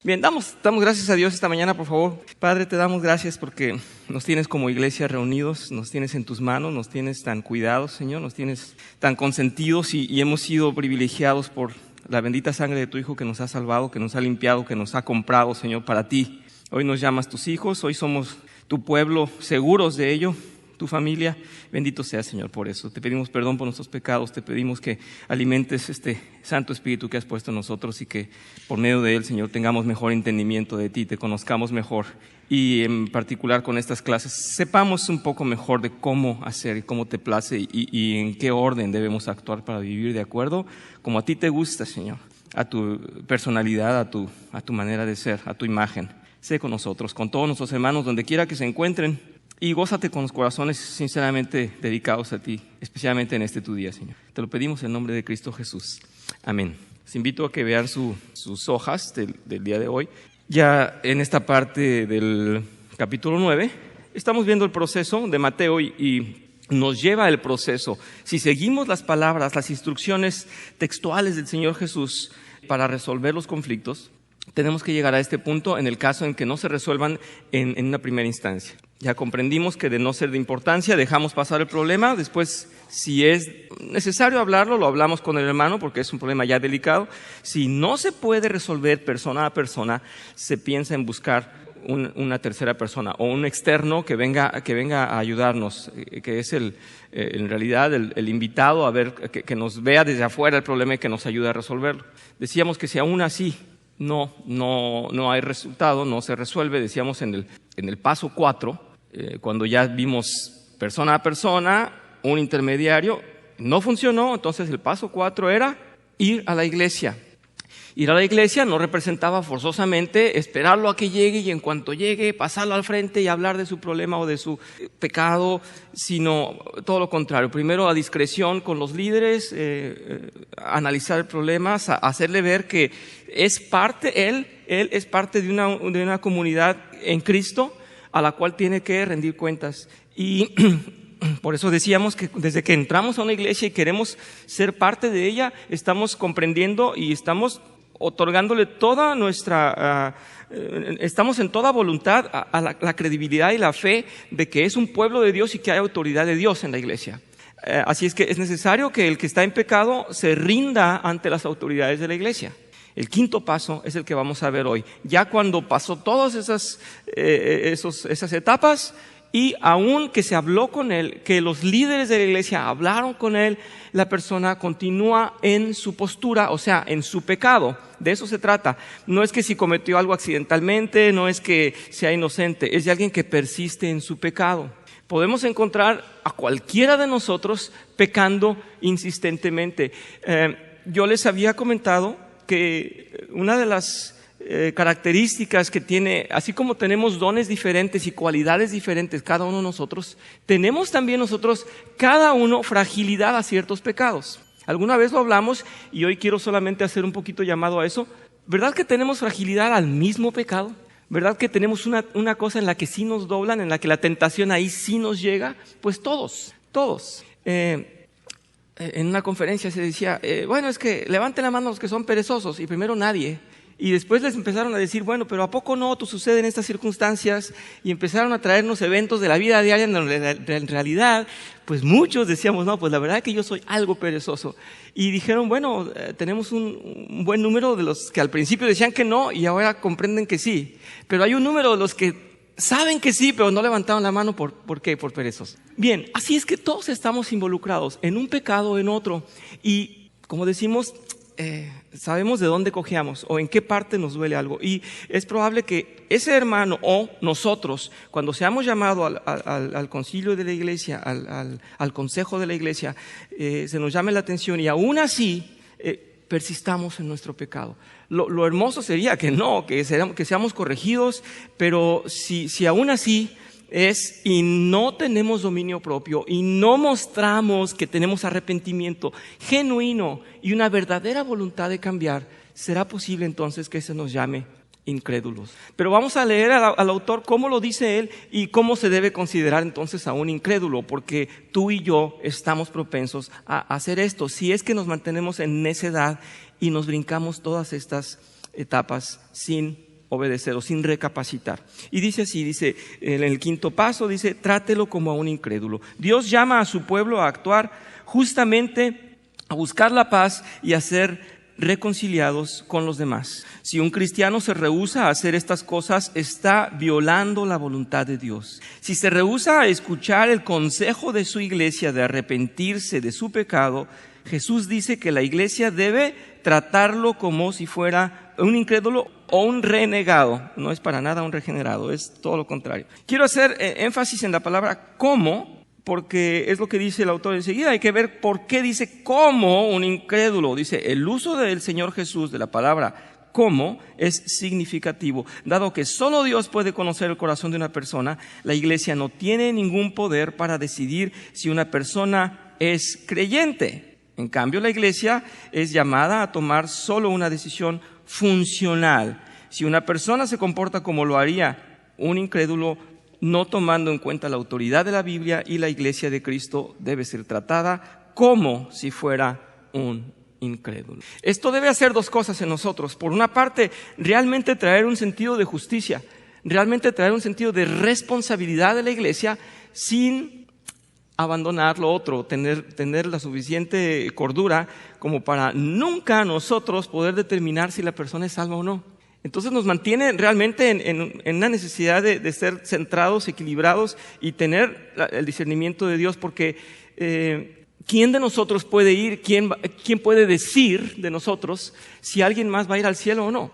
Bien, damos gracias a Dios esta mañana, por favor. Padre, te damos gracias porque nos tienes como iglesia reunidos, nos tienes en tus manos, nos tienes tan cuidados, Señor, nos tienes tan consentidos y hemos sido privilegiados por la bendita sangre de tu Hijo que nos ha salvado, que nos ha limpiado, que nos ha comprado, Señor, para ti. Hoy nos llamas tus hijos, hoy somos tu pueblo, seguros de ello, tu familia. Bendito seas, Señor, por eso. Te pedimos perdón por nuestros pecados, te pedimos que alimentes este Santo Espíritu que has puesto en nosotros y que por medio de él, Señor, tengamos mejor entendimiento de ti, te conozcamos mejor y en particular con estas clases sepamos un poco mejor de cómo hacer y cómo te place y en qué orden debemos actuar para vivir de acuerdo como a ti te gusta, Señor, a tu personalidad, a tu manera de ser, a tu imagen. Sé con nosotros, con todos nuestros hermanos, donde quiera que se encuentren. Y gózate con los corazones sinceramente dedicados a ti, especialmente en este tu día, Señor. Te lo pedimos en nombre de Cristo Jesús. Amén. Les invito a que vean sus hojas del día de hoy. Ya en esta parte del capítulo 9, estamos viendo el proceso de Mateo y nos lleva el proceso. Si seguimos las palabras, las instrucciones textuales del Señor Jesús para resolver los conflictos, tenemos que llegar a este punto en el caso en que no se resuelvan en una primera instancia. Ya comprendimos que de no ser de importancia dejamos pasar el problema, después si es necesario hablarlo, lo hablamos con el hermano porque es un problema ya delicado. Si no se puede resolver persona a persona, se piensa en buscar una tercera persona o un externo que venga a ayudarnos, que es en realidad el invitado a ver, que nos vea desde afuera el problema y que nos ayude a resolverlo. Decíamos que si aún así no hay resultado, no se resuelve, decíamos en el paso 4, cuando ya vimos persona a persona, un intermediario, no funcionó, entonces el paso 4 era ir a la iglesia. Ir a la iglesia no representaba forzosamente esperarlo a que llegue y en cuanto llegue pasarlo al frente y hablar de su problema o de su pecado, sino todo lo contrario. Primero a discreción con los líderes, analizar el problema, hacerle ver que es parte, él es parte de una comunidad en Cristo a la cual tiene que rendir cuentas. Y por eso decíamos que desde que entramos a una iglesia y queremos ser parte de ella, estamos comprendiendo y estamos otorgándole toda estamos en toda voluntad a la credibilidad y la fe de que es un pueblo de Dios y que hay autoridad de Dios en la iglesia. Así es que es necesario que el que está en pecado se rinda ante las autoridades de la iglesia. El quinto paso es el que vamos a ver hoy. Ya cuando pasó todas esas etapas y aún que se habló con él, que los líderes de la iglesia hablaron con él, la persona continúa en su postura, o sea, en su pecado. De eso se trata. No es que si cometió algo accidentalmente, no es que sea inocente, es de alguien que persiste en su pecado. Podemos encontrar a cualquiera de nosotros pecando insistentemente. Yo les había comentado que una de las características que tiene, así como tenemos dones diferentes y cualidades diferentes cada uno de nosotros, tenemos también nosotros cada uno fragilidad a ciertos pecados. Alguna vez lo hablamos y hoy quiero solamente hacer un poquito llamado a eso. ¿Verdad que tenemos fragilidad al mismo pecado? ¿Verdad que tenemos una cosa en la que sí nos doblan, en la que la tentación ahí sí nos llega? Pues todos. En una conferencia se decía, bueno, es que levanten la mano los que son perezosos, y primero nadie. Y después les empezaron a decir, bueno, pero ¿a poco no suceden estas circunstancias? Y empezaron a traernos eventos de la vida diaria en realidad, pues muchos decíamos, no, pues la verdad es que yo soy algo perezoso. Y dijeron, bueno, tenemos un buen número de los que al principio decían que no y ahora comprenden que sí. Pero hay un número de los que saben que sí, pero no levantaron la mano. ¿Por qué? Por perezosos. Bien, así es que todos estamos involucrados en un pecado o en otro. Y como decimos, sabemos de dónde cojeamos o en qué parte nos duele algo. Y es probable que ese hermano o nosotros, cuando seamos llamados al concilio de la iglesia, al consejo de la iglesia, se nos llame la atención y aún así persistamos en nuestro pecado. Lo hermoso sería que no, que seamos corregidos, pero si aún así y no tenemos dominio propio y no mostramos que tenemos arrepentimiento genuino y una verdadera voluntad de cambiar, será posible entonces que se nos llame incrédulos. Pero vamos a leer al autor cómo lo dice él y cómo se debe considerar entonces a un incrédulo, porque tú y yo estamos propensos a hacer esto si es que nos mantenemos en necedad y nos brincamos todas estas etapas sin obedecer o sin recapacitar. Y dice así, dice en el quinto paso, dice, trátelo como a un incrédulo. Dios llama a su pueblo a actuar justamente, a buscar la paz y a ser reconciliados con los demás. Si un cristiano se rehúsa a hacer estas cosas, está violando la voluntad de Dios. Si se rehúsa a escuchar el consejo de su iglesia de arrepentirse de su pecado, Jesús dice que la iglesia debe tratarlo como si fuera un incrédulo o un renegado. No es para nada un regenerado, es todo lo contrario. Quiero hacer énfasis en la palabra como, porque es lo que dice el autor enseguida. Hay que ver por qué dice como un incrédulo. Dice, el uso del Señor Jesús de la palabra como es significativo. Dado que solo Dios puede conocer el corazón de una persona, la iglesia no tiene ningún poder para decidir si una persona es creyente. En cambio, la iglesia es llamada a tomar solo una decisión funcional. Si una persona se comporta como lo haría un incrédulo, no tomando en cuenta la autoridad de la Biblia y la iglesia de Cristo, debe ser tratada como si fuera un incrédulo. Esto debe hacer dos cosas en nosotros. Por una parte, realmente traer un sentido de justicia, realmente traer un sentido de responsabilidad de la iglesia sin abandonar lo otro, tener la suficiente cordura como para nunca nosotros poder determinar si la persona es salva o no. Entonces nos mantiene realmente en una necesidad de ser centrados, equilibrados y tener el discernimiento de Dios, porque ¿quién de nosotros puede ir? ¿Quién puede decir de nosotros si alguien más va a ir al cielo o no?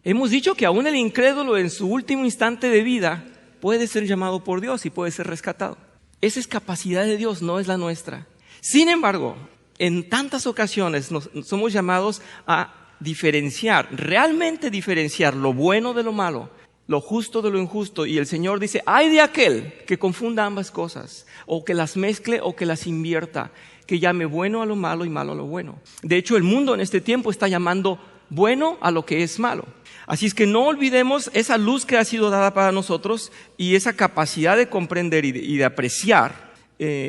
Hemos dicho que aún el incrédulo en su último instante de vida puede ser llamado por Dios y puede ser rescatado. Esa es capacidad de Dios, no es la nuestra. Sin embargo, en tantas ocasiones somos llamados a diferenciar, realmente diferenciar lo bueno de lo malo, lo justo de lo injusto. Y el Señor dice, ay de aquel que confunda ambas cosas, o que las mezcle o que las invierta, que llame bueno a lo malo y malo a lo bueno. De hecho, el mundo en este tiempo está llamando bueno a lo que es malo. Así es que no olvidemos esa luz que ha sido dada para nosotros y esa capacidad de comprender y de apreciar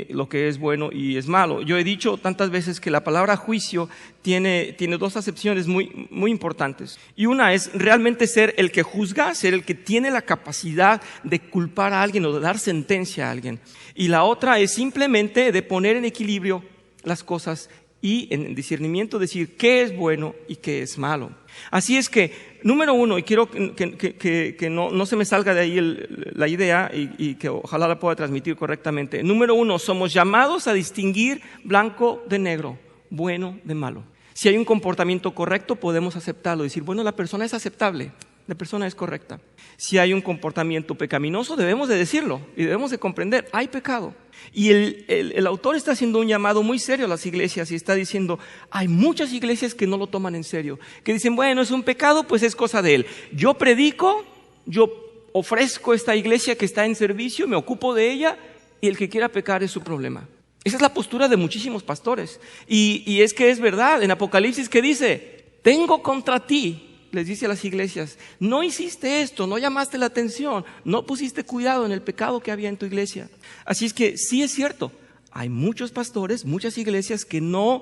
lo que es bueno y es malo. Yo he dicho tantas veces que la palabra juicio tiene dos acepciones muy, muy importantes. Y una es realmente ser el que juzga, ser el que tiene la capacidad de culpar a alguien o de dar sentencia a alguien. Y la otra es simplemente de poner en equilibrio las cosas y en discernimiento decir qué es bueno y qué es malo. Así es que, número uno, y quiero que no se me salga de ahí la idea y que ojalá la pueda transmitir correctamente. Número uno, somos llamados a distinguir blanco de negro, bueno de malo. Si hay un comportamiento correcto, podemos aceptarlo, decir, bueno, la persona es aceptable, la persona es correcta. Si hay un comportamiento pecaminoso, debemos de decirlo y debemos de comprender, hay pecado. Y el autor está haciendo un llamado muy serio a las iglesias y está diciendo, hay muchas iglesias que no lo toman en serio, que dicen, bueno, es un pecado, pues es cosa de él. Yo predico, yo ofrezco esta iglesia que está en servicio, me ocupo de ella y el que quiera pecar es su problema. Esa es la postura de muchísimos pastores. Y es que es verdad, en Apocalipsis, ¿qué dice? Tengo contra ti, les dice a las iglesias, no hiciste esto, no llamaste la atención, no pusiste cuidado en el pecado que había en tu iglesia. Así es que sí es cierto, hay muchos pastores, muchas iglesias que no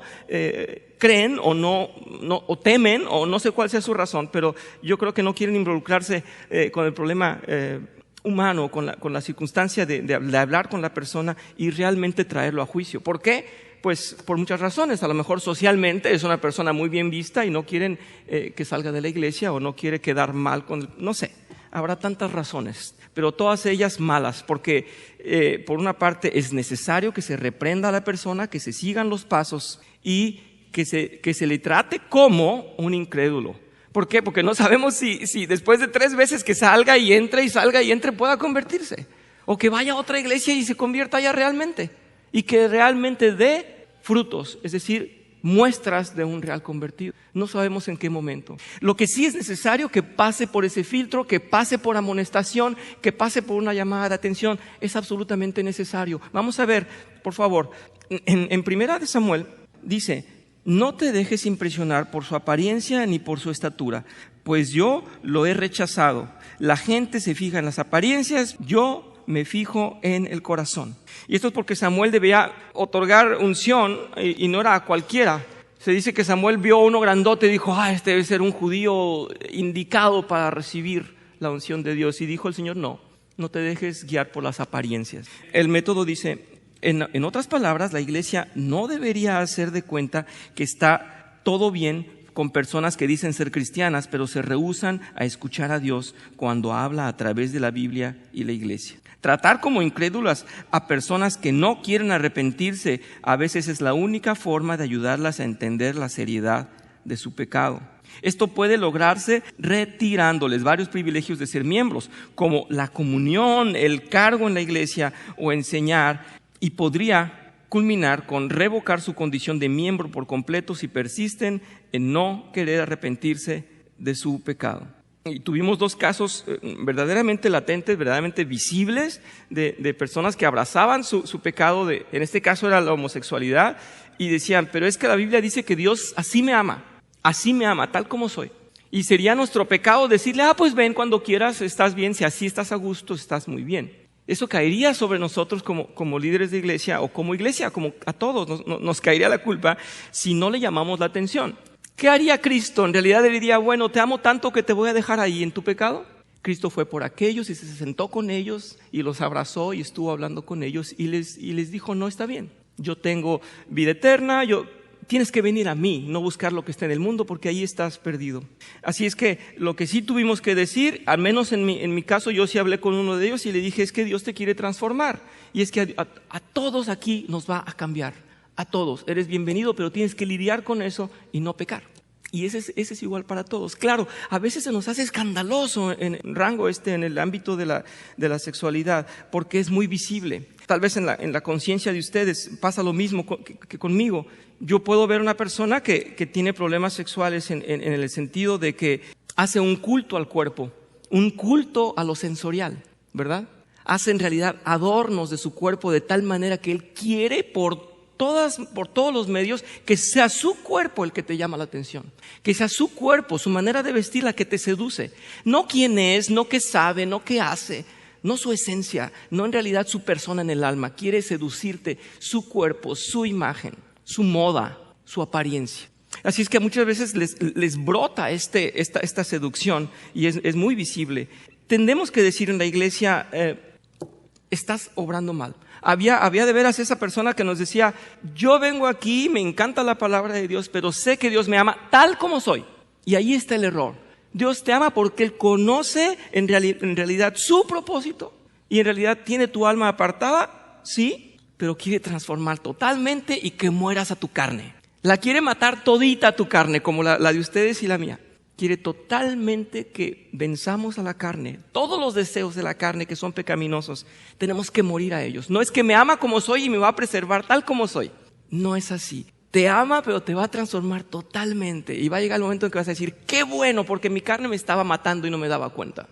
creen o temen, o no sé cuál sea su razón, pero yo creo que no quieren involucrarse con el problema humano, con la circunstancia de hablar con la persona y realmente traerlo a juicio. ¿Por qué? Pues por muchas razones. A lo mejor socialmente es una persona muy bien vista y no quieren que salga de la iglesia o no quiere quedar mal no sé, habrá tantas razones, pero todas ellas malas, porque por una parte es necesario que se reprenda a la persona, que se sigan los pasos y que se le trate como un incrédulo. ¿Por qué? Porque no sabemos si después de 3 veces que salga y entre y salga y entre pueda convertirse, o que vaya a otra iglesia y se convierta ya realmente y que realmente dé frutos, es decir, muestras de un real convertido. No sabemos en qué momento. Lo que sí es necesario que pase por ese filtro, que pase por amonestación, que pase por una llamada de atención, es absolutamente necesario. Vamos a ver, por favor, en Primera de Samuel dice, no te dejes impresionar por su apariencia ni por su estatura, pues yo lo he rechazado. La gente se fija en las apariencias, yo me fijo en el corazón. Y esto es porque Samuel debía otorgar unción y no era a cualquiera. Se dice que Samuel vio a uno grandote y dijo, este debe ser un judío indicado para recibir la unción de Dios. Y dijo el Señor, no te dejes guiar por las apariencias. El método dice, en otras palabras, la iglesia no debería hacer de cuenta que está todo bien con personas que dicen ser cristianas, pero se rehúsan a escuchar a Dios cuando habla a través de la Biblia y la iglesia. Tratar como incrédulas a personas que no quieren arrepentirse a veces es la única forma de ayudarlas a entender la seriedad de su pecado. Esto puede lograrse retirándoles varios privilegios de ser miembros, como la comunión, el cargo en la iglesia o enseñar, y podría culminar con revocar su condición de miembro por completo si persisten en no querer arrepentirse de su pecado. Y tuvimos 2 casos verdaderamente latentes, verdaderamente visibles de personas que abrazaban su pecado, en este caso era la homosexualidad, y decían, pero es que la Biblia dice que Dios así me ama tal como soy. Y sería nuestro pecado decirle, pues ven cuando quieras, estás bien, si así estás a gusto, estás muy bien. Eso caería sobre nosotros como líderes de iglesia o como iglesia, como a todos, nos caería la culpa si no le llamamos la atención. ¿Qué haría Cristo? En realidad él diría, bueno, te amo tanto que te voy a dejar ahí en tu pecado. Cristo fue por aquellos y se sentó con ellos y los abrazó y estuvo hablando con ellos y les dijo, no, está bien, yo tengo vida eterna, tienes que venir a mí, no buscar lo que está en el mundo porque ahí estás perdido. Así es que lo que sí tuvimos que decir, al menos en mi caso, yo sí hablé con uno de ellos y le dije, es que Dios te quiere transformar y es que a todos aquí nos va a cambiar. A todos, eres bienvenido, pero tienes que lidiar con eso y no pecar. Y ese es igual para todos. Claro, a veces se nos hace escandaloso en rango en el ámbito de la sexualidad, porque es muy visible. Tal vez en la conciencia de ustedes pasa lo mismo que conmigo. Yo puedo ver una persona que tiene problemas sexuales en el sentido de que hace un culto al cuerpo, un culto a lo sensorial, ¿verdad? Hace en realidad adornos de su cuerpo de tal manera que él quiere por todos los medios que sea su cuerpo el que te llama la atención, que sea su cuerpo, su manera de vestir la que te seduce, no quién es, no qué sabe, no qué hace, no su esencia, no en realidad su persona en el alma. Quiere seducirte su cuerpo, su imagen, su moda, su apariencia. Así es que muchas veces les brota esta seducción y es muy visible. Tendemos que decir en la iglesia, estás obrando mal. Había de veras esa persona que nos decía, yo vengo aquí, me encanta la palabra de Dios, pero sé que Dios me ama tal como soy. Y ahí está el error. Dios te ama porque Él conoce en realidad su propósito y en realidad tiene tu alma apartada, sí, pero quiere transformar totalmente y que mueras a tu carne. La quiere matar todita a tu carne, como la de ustedes y la mía. Quiere totalmente que venzamos a la carne. Todos los deseos de la carne que son pecaminosos, tenemos que morir a ellos. No es que me ama como soy y me va a preservar tal como soy. No es así. Te ama, pero te va a transformar totalmente. Y va a llegar el momento en que vas a decir, qué bueno, porque mi carne me estaba matando y no me daba cuenta.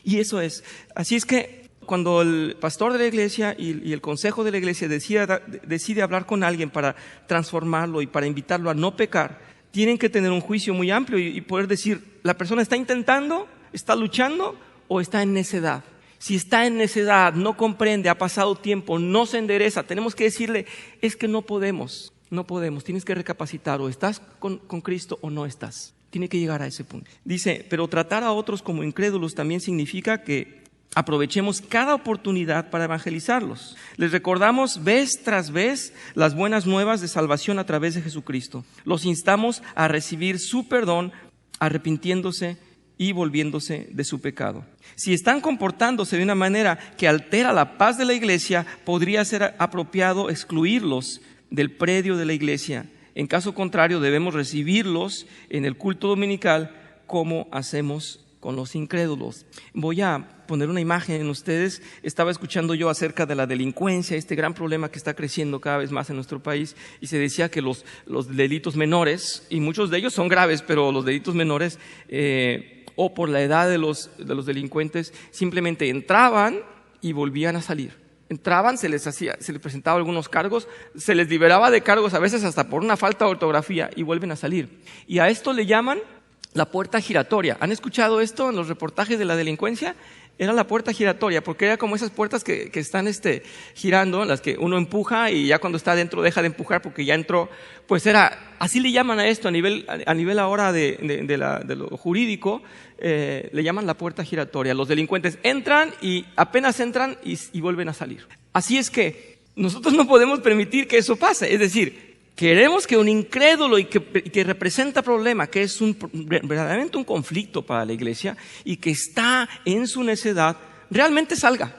Y eso es. Así es que cuando el pastor de la iglesia y el consejo de la iglesia decide hablar con alguien para transformarlo y para invitarlo a no pecar, tienen que tener un juicio muy amplio y poder decir, ¿la persona está intentando, está luchando o está en necedad? Si está en necedad, no comprende, ha pasado tiempo, no se endereza, tenemos que decirle, es que no podemos, tienes que recapacitar, o estás con Cristo o no estás. Tiene que llegar a ese punto. Dice, pero tratar a otros como incrédulos también significa que aprovechemos cada oportunidad para evangelizarlos. Les recordamos vez tras vez las buenas nuevas de salvación a través de Jesucristo. Los instamos a recibir su perdón, arrepintiéndose y volviéndose de su pecado. Si están comportándose de una manera que altera la paz de la iglesia, podría ser apropiado excluirlos del predio de la iglesia. En caso contrario, debemos recibirlos en el culto dominical como hacemos con los incrédulos. Voy a poner una imagen en ustedes. Estaba escuchando yo acerca de la delincuencia, este gran problema que está creciendo cada vez más en nuestro país, y se decía que los delitos menores, y muchos de ellos son graves, pero los delitos menores, o por la edad de los delincuentes, simplemente entraban y volvían a salir. Entraban, se les presentaba algunos cargos, se les liberaba de cargos a veces hasta por una falta de ortografía y vuelven a salir. Y a esto le llaman la puerta giratoria. ¿Han escuchado esto en los reportajes de la delincuencia? Era la puerta giratoria, porque era como esas puertas que están girando, en las que uno empuja y ya cuando está adentro deja de empujar porque ya entró. Pues así le llaman a esto a nivel ahora de lo jurídico, le llaman la puerta giratoria. Los delincuentes entran y apenas entran y vuelven a salir. Así es que nosotros no podemos permitir que eso pase. Es decir, queremos que un incrédulo y que representa problema, que es verdaderamente un conflicto para la iglesia y que está en su necedad, realmente salga.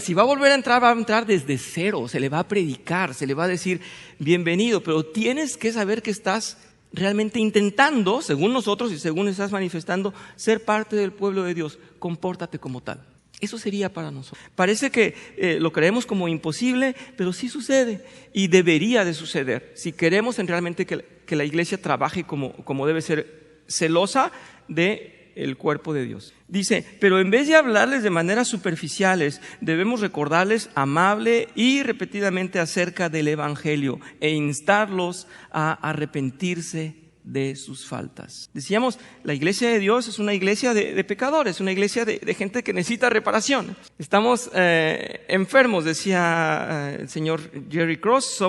Si va a volver a entrar, va a entrar desde cero, se le va a predicar, se le va a decir bienvenido, pero tienes que saber que estás realmente intentando, según nosotros y según estás manifestando, ser parte del pueblo de Dios. Compórtate como tal. Eso sería para nosotros. Parece que lo creemos como imposible, pero sí sucede y debería de suceder. Si queremos realmente que la iglesia trabaje como debe ser, celosa del cuerpo de Dios. Dice, pero en vez de hablarles de maneras superficiales, debemos recordarles amable y repetidamente acerca del Evangelio e instarlos a arrepentirse de sus faltas. Decíamos, la iglesia de Dios es una iglesia de pecadores, una iglesia de gente que necesita reparación. Estamos enfermos, decía el señor Jerry Cross,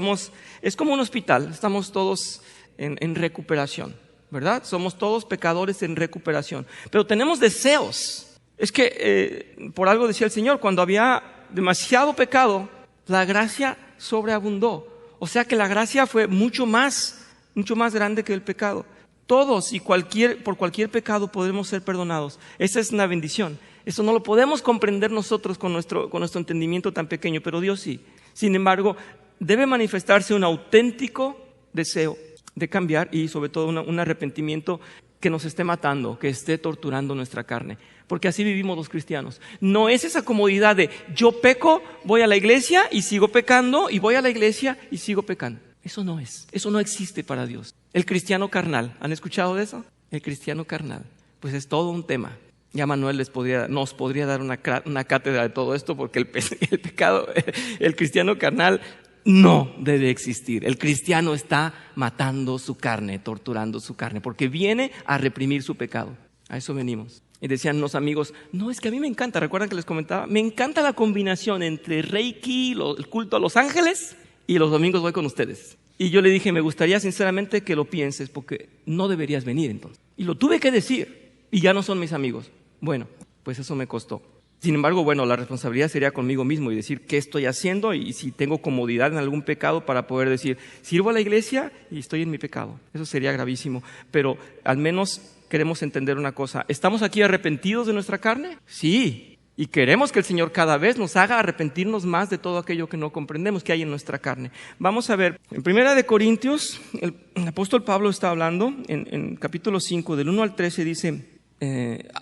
es como un hospital, estamos todos en recuperación, ¿verdad? Somos todos pecadores en recuperación, pero tenemos deseos. Es que por algo decía el Señor, cuando había demasiado pecado, la gracia sobreabundó. O sea que la gracia fue mucho más grande que el pecado. Todos y por cualquier pecado podemos ser perdonados. Esa es una bendición. Eso no lo podemos comprender nosotros con nuestro entendimiento tan pequeño, pero Dios sí. Sin embargo, debe manifestarse un auténtico deseo de cambiar y sobre todo un arrepentimiento que nos esté matando, que esté torturando nuestra carne. Porque así vivimos los cristianos. No es esa comodidad de yo peco, voy a la iglesia y sigo pecando, y voy a la iglesia y sigo pecando. Eso no existe para Dios. El cristiano carnal, ¿han escuchado de eso? El cristiano carnal, pues es todo un tema. Ya Manuel nos podría dar una cátedra de todo esto, porque el pecado, el cristiano carnal no debe existir. El cristiano está matando su carne, torturando su carne, porque viene a reprimir su pecado. A eso venimos. Y decían unos amigos, no, es que a mí me encanta, ¿recuerdan que les comentaba? Me encanta la combinación entre Reiki, el culto a los ángeles, y los domingos voy con ustedes. Y yo le dije, me gustaría sinceramente que lo pienses, porque no deberías venir entonces. Y lo tuve que decir, y ya no son mis amigos. Bueno, pues eso me costó. Sin embargo, la responsabilidad sería conmigo mismo y decir qué estoy haciendo y si tengo comodidad en algún pecado para poder decir, sirvo a la iglesia y estoy en mi pecado. Eso sería gravísimo, pero al menos queremos entender una cosa. ¿Estamos aquí arrepentidos de nuestra carne? Sí. Y queremos que el Señor cada vez nos haga arrepentirnos más de todo aquello que no comprendemos que hay en nuestra carne. Vamos a ver, en 1 Corintios, el apóstol Pablo está hablando, en capítulo 5, del 1 al 13, dice,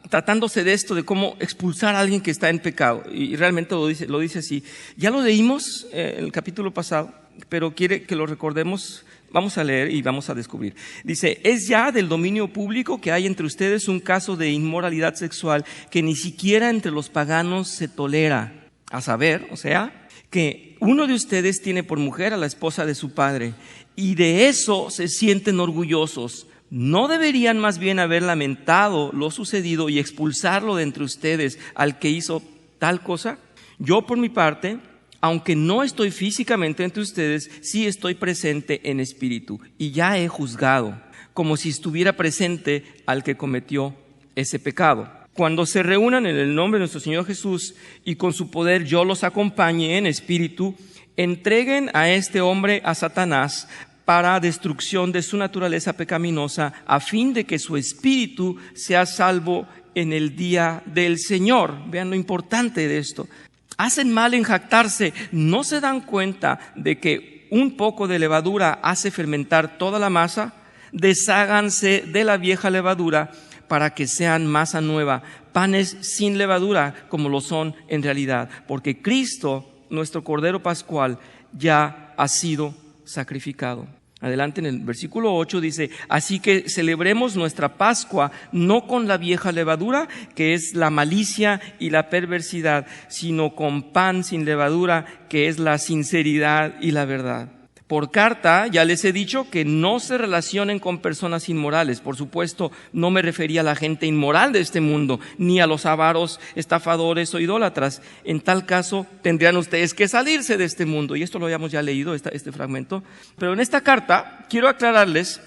tratándose de esto, de cómo expulsar a alguien que está en pecado. Y realmente lo dice así. Ya lo leímos en el capítulo pasado, pero quiere que lo recordemos. Vamos a leer y vamos a descubrir. Dice, es ya del dominio público que hay entre ustedes un caso de inmoralidad sexual que ni siquiera entre los paganos se tolera. A saber, o sea, que uno de ustedes tiene por mujer a la esposa de su padre y de eso se sienten orgullosos. ¿No deberían más bien haber lamentado lo sucedido y expulsarlo de entre ustedes al que hizo tal cosa? Yo por mi parte, aunque no estoy físicamente entre ustedes, sí estoy presente en espíritu y ya he juzgado, como si estuviera presente al que cometió ese pecado. Cuando se reúnan en el nombre de nuestro Señor Jesús y con su poder yo los acompañe en espíritu, entreguen a este hombre a Satanás para destrucción de su naturaleza pecaminosa, a fin de que su espíritu sea salvo en el día del Señor. Vean lo importante de esto. Hacen mal en jactarse, ¿no se dan cuenta de que un poco de levadura hace fermentar toda la masa? Desháganse de la vieja levadura para que sean masa nueva, panes sin levadura como lo son en realidad, porque Cristo, nuestro Cordero Pascual, ya ha sido sacrificado. Adelante en el versículo 8 dice, así que celebremos nuestra Pascua no con la vieja levadura, que es la malicia y la perversidad, sino con pan sin levadura, que es la sinceridad y la verdad. Por carta ya les he dicho que no se relacionen con personas inmorales. Por supuesto, no me refería a la gente inmoral de este mundo, ni a los avaros, estafadores o idólatras. En tal caso, tendrían ustedes que salirse de este mundo. Y esto lo habíamos ya leído, este fragmento. Pero en esta carta quiero aclararles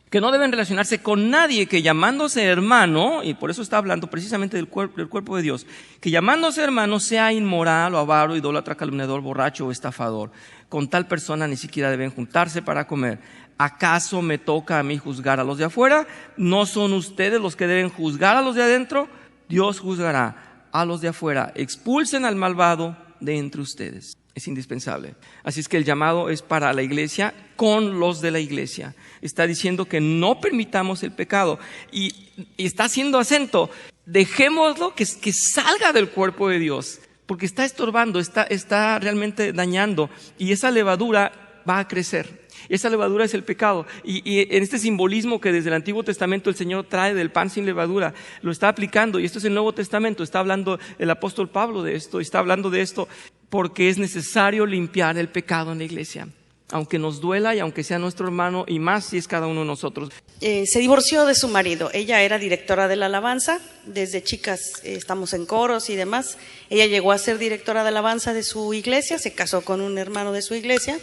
que no deben relacionarse con nadie que llamándose hermano, y por eso está hablando precisamente del cuerpo de Dios, que llamándose hermano sea inmoral o avaro, idólatra, calumniador, borracho o estafador. Con tal persona ni siquiera deben juntarse para comer. ¿Acaso me toca a mí juzgar a los de afuera? ¿No son ustedes los que deben juzgar a los de adentro? Dios juzgará a los de afuera. Expulsen al malvado de entre ustedes. Es indispensable. Así es que el llamado es para la iglesia con los de la iglesia. Está diciendo que no permitamos el pecado y está haciendo acento. Dejémoslo que salga del cuerpo de Dios, porque está estorbando, está realmente dañando, y esa levadura va a crecer. Esa levadura es el pecado, y en este simbolismo que desde el Antiguo Testamento el Señor trae del pan sin levadura, lo está aplicando, y esto es el Nuevo Testamento. Está hablando el apóstol Pablo de esto, está hablando de esto porque es necesario limpiar el pecado en la iglesia, aunque nos duela y aunque sea nuestro hermano, y más si es cada uno de nosotros. Se divorció de su marido. Ella era directora de la alabanza. Desde chicas estamos en coros y demás. Ella llegó a ser directora de alabanza de su iglesia, se casó con un hermano de su iglesia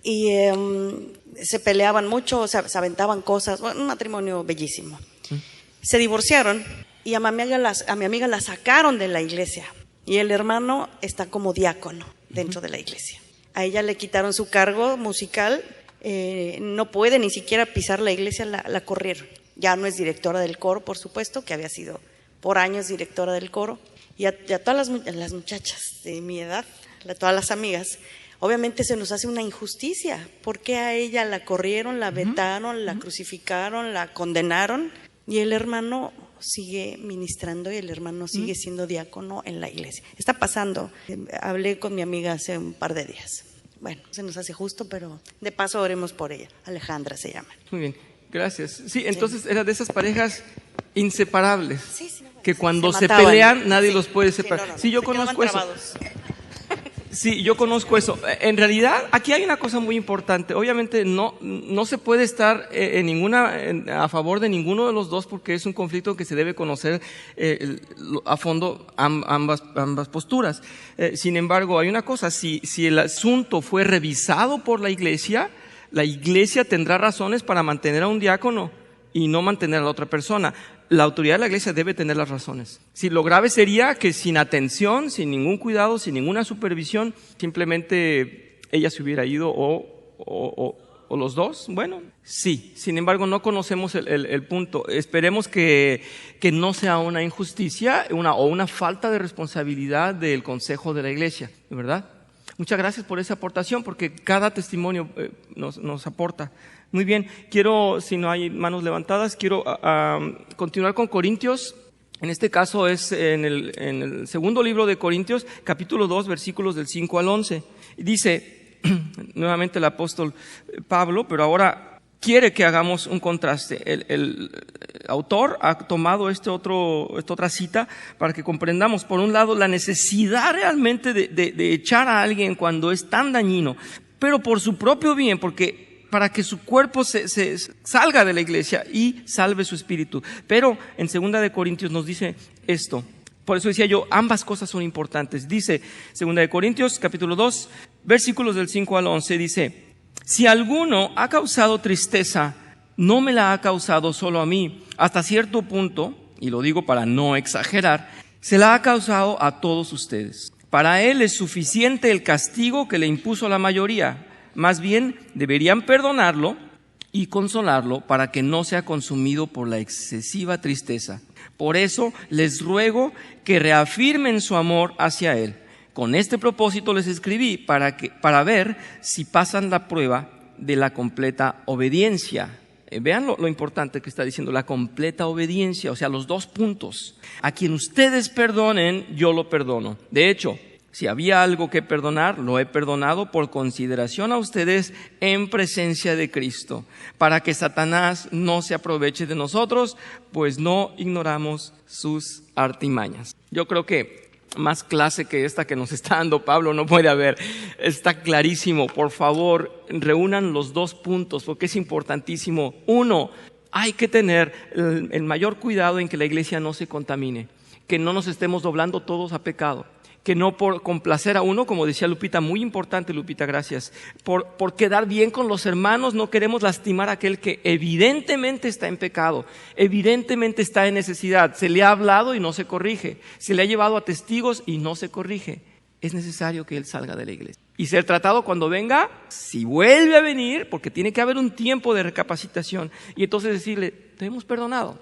y se peleaban mucho, se aventaban cosas. Bueno, un matrimonio bellísimo. Se divorciaron y a mi amiga la sacaron de la iglesia, y el hermano está como diácono dentro de la iglesia. A ella le quitaron su cargo musical, no puede ni siquiera pisar la iglesia, la corrieron. Ya no es directora del coro, por supuesto, que había sido por años directora del coro. Y a todas las muchachas de mi edad, a todas las amigas, obviamente se nos hace una injusticia. ¿Por qué a ella la corrieron, la vetaron, la crucificaron, la condenaron? Y el hermano sigue ministrando y el hermano sigue siendo diácono en la iglesia. Está pasando. Hablé con mi amiga hace un par de días. Bueno, se nos hace justo, pero de paso oremos por ella. Alejandra se llama. Muy bien, gracias. Sí, entonces era de esas parejas inseparables, que cuando se pelean nadie los puede separar. Sí, yo conozco eso. Sí, yo conozco eso. En realidad, aquí hay una cosa muy importante. Obviamente no se puede estar a favor de ninguno de los dos, porque es un conflicto que se debe conocer a fondo ambas posturas. Sin embargo, hay una cosa: si el asunto fue revisado por la iglesia tendrá razones para mantener a un diácono y no mantener a la otra persona. La autoridad de la iglesia debe tener las razones. Si lo grave sería que sin atención, sin ningún cuidado, sin ninguna supervisión, simplemente ella se hubiera ido o los dos. Bueno, sí. Sin embargo, no conocemos el punto. Esperemos que no sea una injusticia o una falta de responsabilidad del consejo de la iglesia, ¿verdad? Muchas gracias por esa aportación, porque cada testimonio nos aporta. Muy bien, si no hay manos levantadas, quiero continuar con Corintios. En este caso es en el segundo libro de Corintios, capítulo 2, versículos del 5 al 11. Dice nuevamente el apóstol Pablo, pero ahora quiere que hagamos un contraste. El autor ha tomado esta otra cita para que comprendamos, por un lado, la necesidad realmente de echar a alguien cuando es tan dañino, pero por su propio bien, para que su cuerpo se salga de la iglesia y salve su espíritu. Pero en 2 de Corintios nos dice esto. Por eso decía yo, ambas cosas son importantes. Dice 2 de Corintios, capítulo 2, versículos del 5 al 11, dice: si alguno ha causado tristeza, no me la ha causado solo a mí. Hasta cierto punto, y lo digo para no exagerar, se la ha causado a todos ustedes. Para él es suficiente el castigo que le impuso la mayoría. Más bien, deberían perdonarlo y consolarlo para que no sea consumido por la excesiva tristeza. Por eso les ruego que reafirmen su amor hacia él. Con este propósito les escribí para ver si pasan la prueba de la completa obediencia. Vean lo importante que está diciendo, la completa obediencia, o sea, los dos puntos. A quien ustedes perdonen, yo lo perdono. De hecho, si había algo que perdonar, lo he perdonado por consideración a ustedes en presencia de Cristo, para que Satanás no se aproveche de nosotros, pues no ignoramos sus artimañas. Yo creo que más clase que esta que nos está dando Pablo no puede haber. Está clarísimo. Por favor, reúnan los 2 puntos porque es importantísimo. 1, hay que tener el mayor cuidado en que la iglesia no se contamine, que no nos estemos doblando todos a pecado, que no por complacer a uno, como decía Lupita, muy importante Lupita, gracias, por quedar bien con los hermanos, no queremos lastimar a aquel que evidentemente está en pecado, evidentemente está en necesidad, se le ha hablado y no se corrige, se le ha llevado a testigos y no se corrige. Es necesario que él salga de la iglesia y ser tratado cuando venga, si vuelve a venir, porque tiene que haber un tiempo de recapacitación y entonces decirle, te hemos perdonado,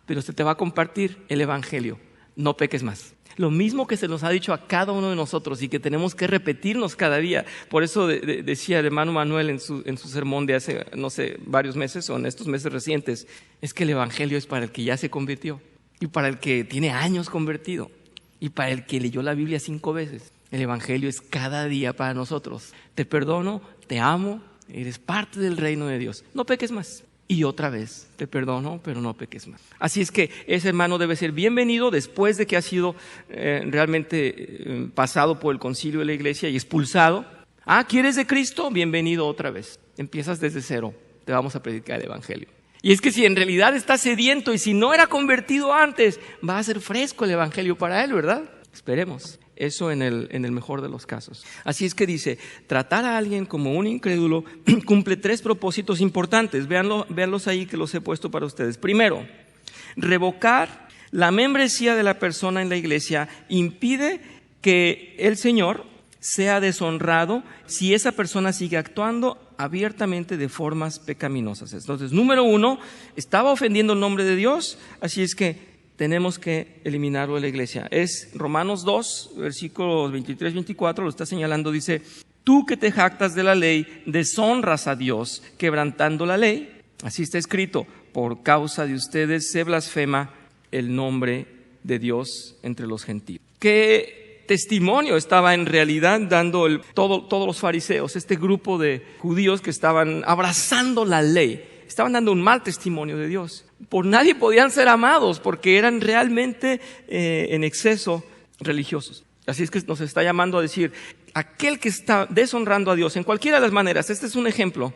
pero se te va a compartir el evangelio, no peques más. Lo mismo que se nos ha dicho a cada uno de nosotros y que tenemos que repetirnos cada día. Por eso decía el hermano Manuel en su sermón de hace, no sé, varios meses o en estos meses recientes, es que el evangelio es para el que ya se convirtió y para el que tiene años convertido y para el que leyó la Biblia 5 veces. El evangelio es cada día para nosotros. Te perdono, te amo, eres parte del reino de Dios. No peques más. Y otra vez, te perdono, pero no peques más. Así es que ese hermano debe ser bienvenido después de que ha sido realmente pasado por el concilio de la iglesia y expulsado. ¿Quieres de Cristo? Bienvenido otra vez. Empiezas desde cero, te vamos a predicar el evangelio. Y es que si en realidad está sediento y si no era convertido antes, va a ser fresco el evangelio para él, ¿verdad? Esperemos. Eso en el mejor de los casos. Así es que dice, tratar a alguien como un incrédulo cumple 3 propósitos importantes. Véanlos ahí que los he puesto para ustedes. Primero, revocar la membresía de la persona en la iglesia impide que el Señor sea deshonrado si esa persona sigue actuando abiertamente de formas pecaminosas. Entonces, número 1, estaba ofendiendo el nombre de Dios, así es que tenemos que eliminarlo de la iglesia. Es Romanos 2, versículos 23-24, lo está señalando, dice, tú que te jactas de la ley, deshonras a Dios, quebrantando la ley. Así está escrito, por causa de ustedes se blasfema el nombre de Dios entre los gentiles. ¿Qué testimonio estaba en realidad dando todos los fariseos, este grupo de judíos que estaban abrazando la ley? Estaban dando un mal testimonio de Dios. Por nadie podían ser amados porque eran realmente en exceso religiosos. Así es que nos está llamando a decir, aquel que está deshonrando a Dios en cualquiera de las maneras, este es un ejemplo,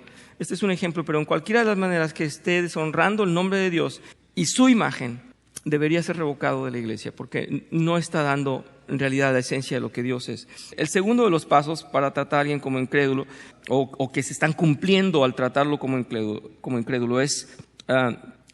pero en cualquiera de las maneras que esté deshonrando el nombre de Dios y su imagen, debería ser revocado de la iglesia porque no está dando en realidad la esencia de lo que Dios es. El segundo de los pasos para tratar a alguien como incrédulo o que se están cumpliendo al tratarlo como incrédulo es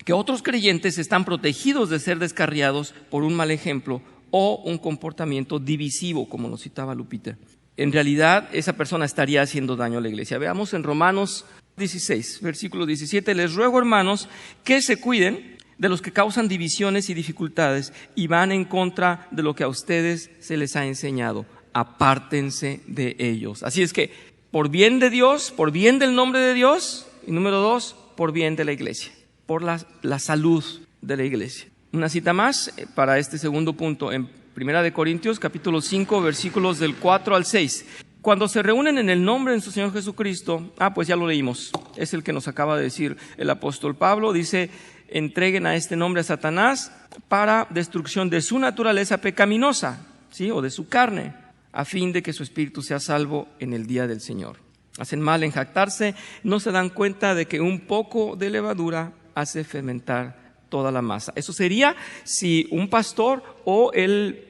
que otros creyentes están protegidos de ser descarriados por un mal ejemplo o un comportamiento divisivo, como nos citaba Lupita. En realidad, esa persona estaría haciendo daño a la iglesia. Veamos en Romanos 16, versículo 17, les ruego, hermanos, que se cuiden de los que causan divisiones y dificultades y van en contra de lo que a ustedes se les ha enseñado. Apártense de ellos. Así es que, por bien de Dios, por bien del nombre de Dios, y número 2, por bien de la iglesia, por la salud de la iglesia. Una cita más para este segundo punto en 1 Corintios capítulo 5 versículos del 4 al 6. Cuando se reúnen en el nombre de nuestro Señor Jesucristo, pues ya lo leímos, es el que nos acaba de decir el apóstol Pablo, dice, entreguen a este nombre a Satanás para destrucción de su naturaleza pecaminosa, ¿sí? O de su carne, a fin de que su espíritu sea salvo en el día del Señor. Hacen mal en jactarse, no se dan cuenta de que un poco de levadura hace fermentar toda la masa. Eso sería si un pastor o el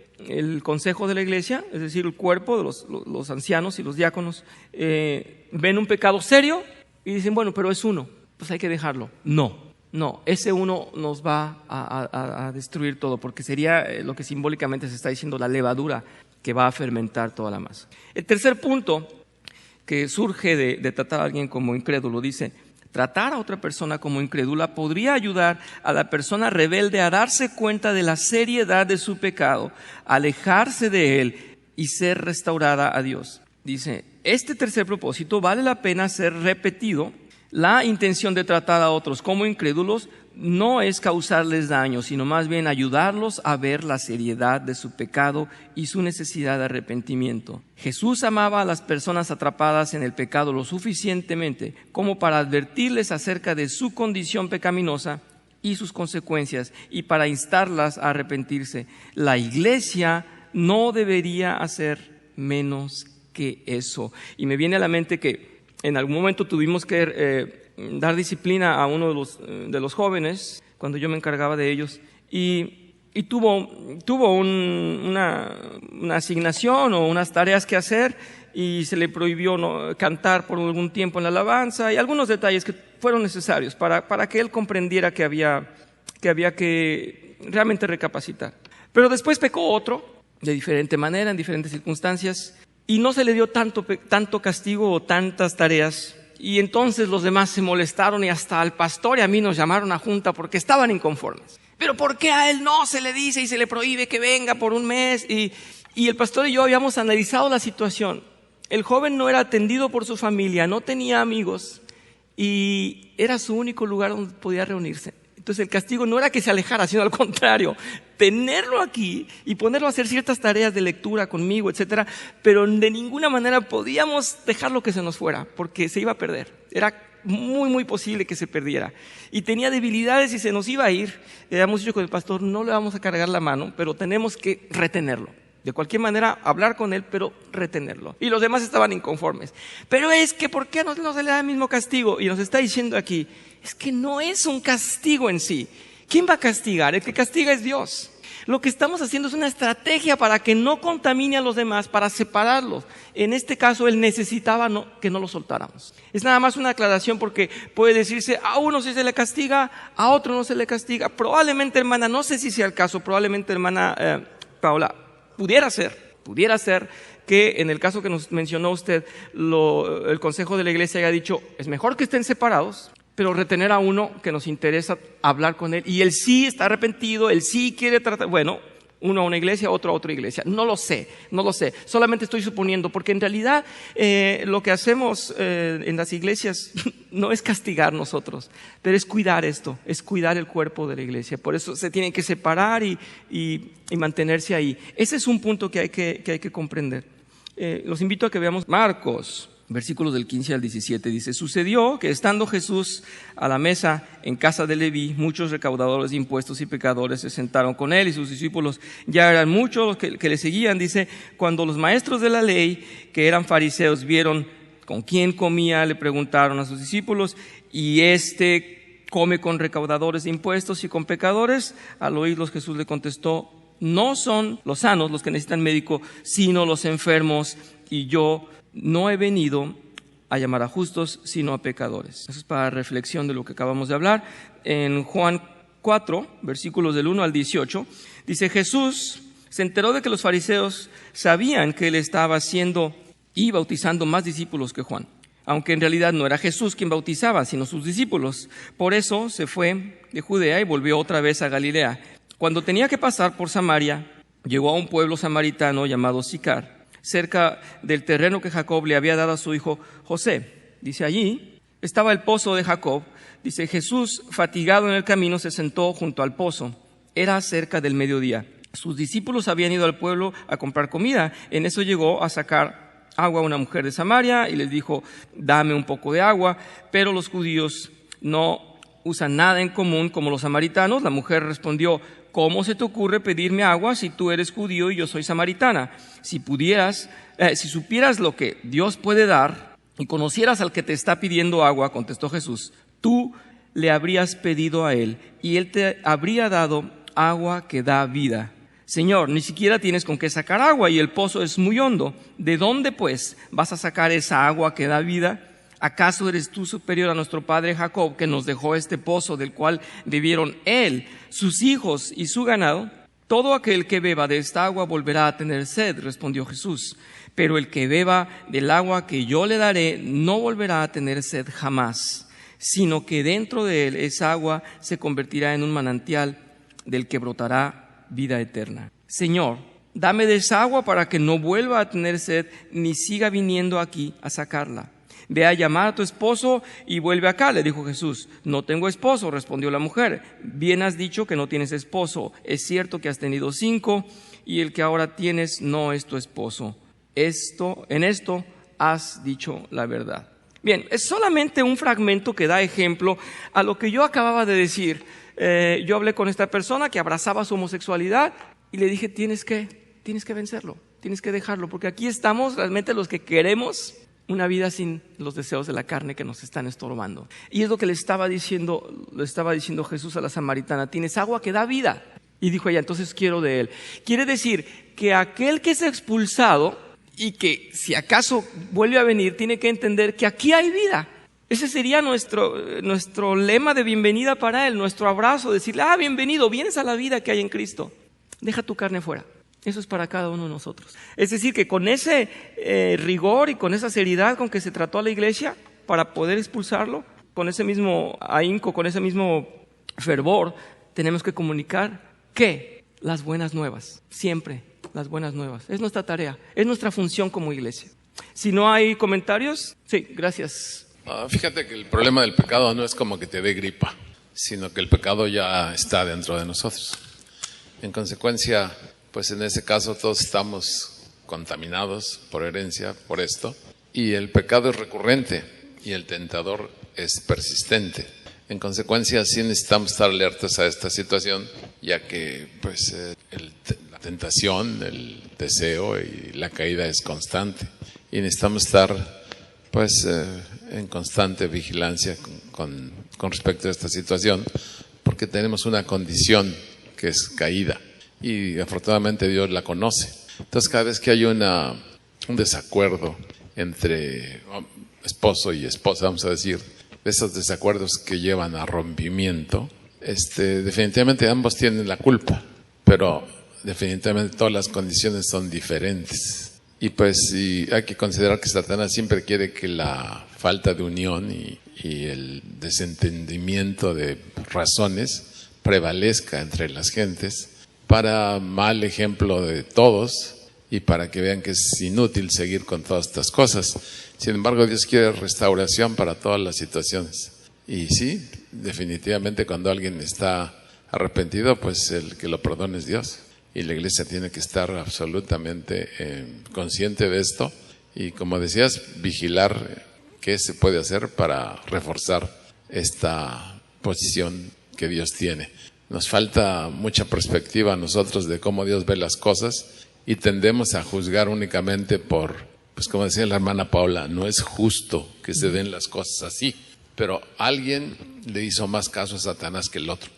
consejo de la iglesia, es decir, el cuerpo de los ancianos y los diáconos, ven un pecado serio y dicen, bueno, pero es uno, pues hay que dejarlo. No, ese uno nos va a destruir todo, porque sería lo que simbólicamente se está diciendo, la levadura que va a fermentar toda la masa. El tercer punto que surge de tratar a alguien como incrédulo, dice, tratar a otra persona como incrédula podría ayudar a la persona rebelde a darse cuenta de la seriedad de su pecado, alejarse de él y ser restaurada a Dios. Dice, este tercer propósito vale la pena ser repetido. La intención de tratar a otros como incrédulos no es causarles daño, sino más bien ayudarlos a ver la seriedad de su pecado y su necesidad de arrepentimiento. Jesús amaba a las personas atrapadas en el pecado lo suficientemente como para advertirles acerca de su condición pecaminosa y sus consecuencias y para instarlas a arrepentirse. La iglesia no debería hacer menos que eso. Y me viene a la mente que en algún momento tuvimos que dar disciplina a uno de los jóvenes, cuando yo me encargaba de ellos, y tuvo una asignación o unas tareas que hacer, y se le prohibió cantar por algún tiempo en la alabanza, y algunos detalles que fueron necesarios para que él comprendiera que había que realmente recapacitar. Pero después pecó otro, de diferente manera, en diferentes circunstancias, y no se le dio tanto castigo o tantas tareas, y entonces los demás se molestaron, y hasta al pastor y a mí nos llamaron a junta porque estaban inconformes. ¿Pero por qué a él no se le dice y se le prohíbe que venga por un mes? Y el pastor y yo habíamos analizado la situación. El joven no era atendido por su familia, no tenía amigos, y era su único lugar donde podía reunirse. Entonces el castigo no era que se alejara, sino al contrario, tenerlo aquí y ponerlo a hacer ciertas tareas de lectura conmigo, etcétera, pero de ninguna manera podíamos dejarlo que se nos fuera, porque se iba a perder. Era muy, muy posible que se perdiera. Y tenía debilidades y se nos iba a ir. Le habíamos dicho con el pastor, no le vamos a cargar la mano, pero tenemos que retenerlo. De cualquier manera, hablar con él, pero retenerlo. Y los demás estaban inconformes. Pero es que, ¿por qué no se le da el mismo castigo? Y nos está diciendo aquí, es que no es un castigo en sí. ¿Quién va a castigar? El que castiga es Dios. Lo que estamos haciendo es una estrategia para que no contamine a los demás, para separarlos. En este caso, él necesitaba que no lo soltáramos. Es nada más una aclaración, porque puede decirse, a uno sí se le castiga, a otro no se le castiga. Probablemente, hermana, no sé si sea el caso, probablemente, hermana Paola, pudiera ser que en el caso que nos mencionó usted, el consejo de la iglesia haya dicho, es mejor que estén separados, pero retener a uno que nos interesa hablar con él, y él sí está arrepentido, él sí quiere tratar, bueno, uno a una iglesia, otro a otra iglesia. No lo sé, solamente estoy suponiendo, porque en realidad lo que hacemos en las iglesias no es castigar nosotros, pero es cuidar esto, es cuidar el cuerpo de la iglesia. Por eso se tienen que separar y mantenerse ahí. Ese es un punto que hay que comprender. Los invito a que veamos Marcos, versículos del 15 al 17, dice, sucedió que estando Jesús a la mesa en casa de Leví, muchos recaudadores de impuestos y pecadores se sentaron con él, y sus discípulos ya eran muchos los que le seguían. Dice, cuando los maestros de la ley, que eran fariseos, vieron con quién comía, le preguntaron a sus discípulos, y come con recaudadores de impuestos y con pecadores. Al oírlos, Jesús le contestó, no son los sanos los que necesitan médico, sino los enfermos, y yo no he venido a llamar a justos, sino a pecadores. Eso es para reflexión de lo que acabamos de hablar. En Juan 4, versículos del 1 al 18, dice, Jesús se enteró de que los fariseos sabían que él estaba haciendo y bautizando más discípulos que Juan, aunque en realidad no era Jesús quien bautizaba, sino sus discípulos. Por eso se fue de Judea y volvió otra vez a Galilea. Cuando tenía que pasar por Samaria, llegó a un pueblo samaritano llamado Sicar, cerca del terreno que Jacob le había dado a su hijo José. Dice, allí estaba el pozo de Jacob. Dice, Jesús, fatigado en el camino, se sentó junto al pozo. Era cerca del mediodía. Sus discípulos habían ido al pueblo a comprar comida. En eso llegó a sacar agua una mujer de Samaria y les dijo, dame un poco de agua. Pero los judíos no usan nada en común como los samaritanos. La mujer respondió, ¿cómo se te ocurre pedirme agua si tú eres judío y yo soy samaritana? Si supieras lo que Dios puede dar y conocieras al que te está pidiendo agua, contestó Jesús, tú le habrías pedido a él y él te habría dado agua que da vida. Señor, ni siquiera tienes con qué sacar agua y el pozo es muy hondo. ¿De dónde, pues, vas a sacar esa agua que da vida? ¿Acaso eres tú superior a nuestro padre Jacob, que nos dejó este pozo del cual bebieron él, sus hijos y su ganado? Todo aquel que beba de esta agua volverá a tener sed, respondió Jesús. Pero el que beba del agua que yo le daré no volverá a tener sed jamás, sino que dentro de él esa agua se convertirá en un manantial del que brotará vida eterna. Señor, dame de esa agua para que no vuelva a tener sed ni siga viniendo aquí a sacarla. Ve a llamar a tu esposo y vuelve acá, le dijo Jesús. No tengo esposo, respondió la mujer. Bien has dicho que no tienes esposo. Es cierto que has tenido 5 y el que ahora tienes no es tu esposo. En esto has dicho la verdad. Bien, es solamente un fragmento que da ejemplo a lo que yo acababa de decir. Yo hablé con esta persona que abrazaba su homosexualidad y le dije, tienes que tienes que vencerlo, tienes que dejarlo, porque aquí estamos realmente los que queremos una vida sin los deseos de la carne que nos están estorbando. Y es lo que le estaba diciendo Jesús a la samaritana: tienes agua que da vida. Y dijo ella: entonces quiero de él. Quiere decir que aquel que es expulsado y que si acaso vuelve a venir, tiene que entender que aquí hay vida. Ese sería nuestro lema de bienvenida para él, nuestro abrazo, decirle: bienvenido, vienes a la vida que hay en Cristo. Deja tu carne fuera. Eso es para cada uno de nosotros. Es decir, que con ese rigor y con esa seriedad con que se trató a la iglesia para poder expulsarlo, con ese mismo ahínco, con ese mismo fervor, tenemos que comunicar que las buenas nuevas, siempre las buenas nuevas. Es nuestra tarea, es nuestra función como iglesia. Si no hay comentarios, sí, gracias. Fíjate que el problema del pecado no es como que te dé gripa, sino que el pecado ya está dentro de nosotros. En consecuencia, pues en ese caso todos estamos contaminados por herencia, por esto, y el pecado es recurrente y el tentador es persistente. En consecuencia, sí necesitamos estar alertas a esta situación, ya que pues la tentación, el deseo y la caída es constante, y necesitamos estar pues en constante vigilancia con respecto a esta situación, porque tenemos una condición que es caída. Y afortunadamente Dios la conoce. Entonces cada vez que hay un desacuerdo entre esposo y esposa, vamos a decir, esos desacuerdos que llevan a rompimiento, definitivamente ambos tienen la culpa, pero definitivamente todas las condiciones son diferentes. Y pues hay que considerar que Satanás siempre quiere que la falta de unión y el desentendimiento de razones prevalezca entre las gentes, para mal ejemplo de todos y para que vean que es inútil seguir con todas estas cosas. Sin embargo, Dios quiere restauración para todas las situaciones. Y sí, definitivamente cuando alguien está arrepentido, pues el que lo perdone es Dios. Y la iglesia tiene que estar absolutamente consciente de esto y, como decías, vigilar qué se puede hacer para reforzar esta posición que Dios tiene. Nos falta mucha perspectiva a nosotros de cómo Dios ve las cosas y tendemos a juzgar únicamente por, pues como decía la hermana Paula, no es justo que se den las cosas así, pero alguien le hizo más caso a Satanás que el otro.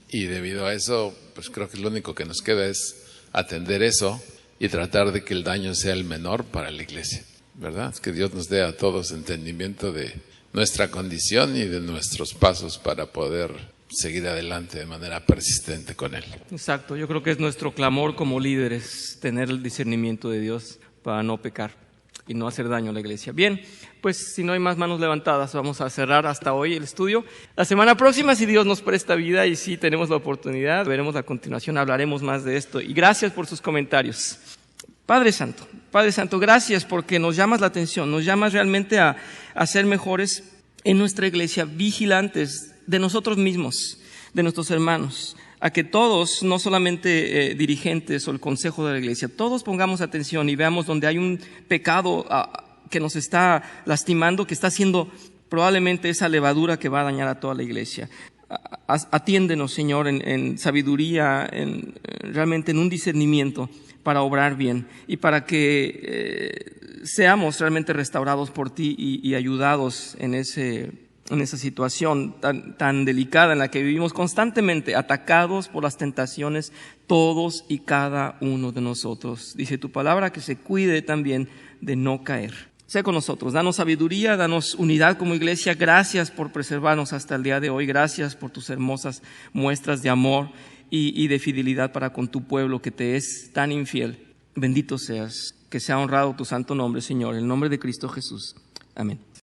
Y debido a eso, pues creo que lo único que nos queda es atender eso y tratar de que el daño sea el menor para la iglesia, ¿verdad? Es que Dios nos dé a todos entendimiento de nuestra condición y de nuestros pasos para poder seguir adelante de manera persistente con Él. Exacto, yo creo que es nuestro clamor como líderes, tener el discernimiento de Dios para no pecar y no hacer daño a la iglesia. Bien, pues si no hay más manos levantadas, vamos a cerrar hasta hoy el estudio. La semana próxima, si Dios nos presta vida y si tenemos la oportunidad, veremos a continuación, hablaremos más de esto. Y gracias por sus comentarios. Padre Santo, gracias porque nos llamas la atención, nos llamas realmente a ser mejores en nuestra iglesia, vigilantes de nosotros mismos, de nuestros hermanos, a que todos, no solamente dirigentes o el consejo de la iglesia, todos pongamos atención y veamos donde hay un pecado que nos está lastimando, que está haciendo probablemente esa levadura que va a dañar a toda la iglesia. Atiéndenos, Señor, en sabiduría, realmente en un discernimiento para obrar bien y para que seamos realmente restaurados por ti y ayudados en esa situación tan delicada en la que vivimos constantemente, atacados por las tentaciones, todos y cada uno de nosotros. Dice tu palabra que se cuide también de no caer. Sea con nosotros, danos sabiduría, danos unidad como iglesia. Gracias por preservarnos hasta el día de hoy. Gracias por tus hermosas muestras de amor y de fidelidad para con tu pueblo que te es tan infiel. Bendito seas, que sea honrado tu santo nombre, Señor, en el nombre de Cristo Jesús. Amén.